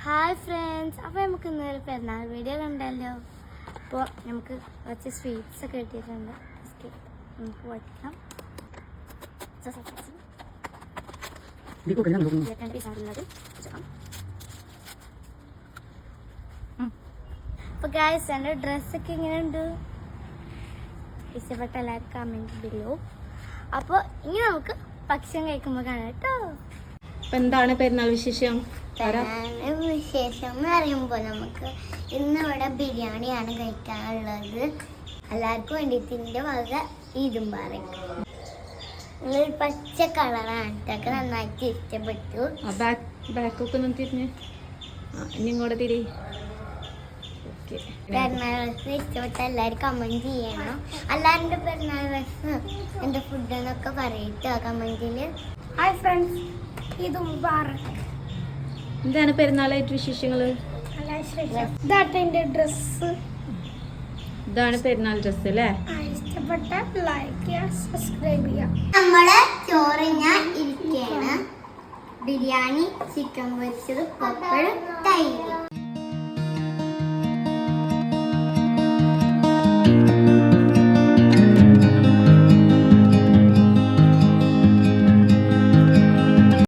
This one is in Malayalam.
ഹായ് ഫ്രണ്ട്സ്, അപ്പോൾ നമുക്ക് ഇന്നൊരു പെരുന്നാൾ വീഡിയോ കണ്ടല്ലോ. അപ്പോൾ നമുക്ക് കുറച്ച് സ്വീറ്റ്സ് ഒക്കെ കിട്ടിയിട്ടുണ്ട്. നമുക്ക് വയ്ക്കാം. അപ്പോൾ ഗായ്സ്, എൻ്റെ ഡ്രസ്സൊക്കെ ഇങ്ങനെയുണ്ട്. ഇഷ്ടപ്പെട്ട എല്ലാവരും കമൻറ്റ് ബിലോ. അപ്പോൾ ഇനി നമുക്ക് ഭക്ഷണം കഴിക്കുമ്പോൾ കാണാം കേട്ടോ. അപ്പം എന്താണ് പെരുന്നാൾ വിശേഷം? വിശേഷം എന്ന് പറയുമ്പോൾ നമുക്ക് ഇന്നിവിടെ ബിരിയാണിയാണ് കഴിക്കാനുള്ളത്. എല്ലാവർക്കും വേണ്ടിയിട്ട് ഇതിൻ്റെ വക ഇതും പറയും. പച്ച കളറാണ് ഇതൊക്കെ നന്നായിട്ട് ഇഷ്ടപ്പെട്ടു. ബാക്കൊക്കെ ഒന്ന് തിരിഞ്ഞ് ഇനി ഇങ്ങോട്ട് തിരി. പെരുന്നാൾ ഡ്രസ് ഇഷ്ടപ്പെട്ട എല്ലാവരും കമൻറ്റ് ചെയ്യണം. എല്ലാവരുടെ പെരുന്നാൾ ഡ്രസ് എൻ്റെ ഫുഡ് എന്നൊക്കെ പറയട്ടോ കമൻറ്റിൽ. ഹായ് ഫ്രണ്ട്സ്, ഇത് മുബാറക്. എന്താണ് പെരുന്നാളായിട്ട് വിശേഷങ്ങള്? ഇതാട്ടെ ഡ്രസ്. ഇതാണ് പെരുന്നാൾ ഡ്രസ് അല്ലേ? ഇഷ്ടപ്പെട്ട ലൈക്ക് ചെയ്യുക, സബ്സ്ക്രൈബ് ചെയ്യുക. നമ്മള് ചോറ് ഞാൻ ഇരിക്കുകയാണ്. ബിരിയാണി, ചിക്കൻ പൊരിച്ചത്, പപ്പടം, തൈര്.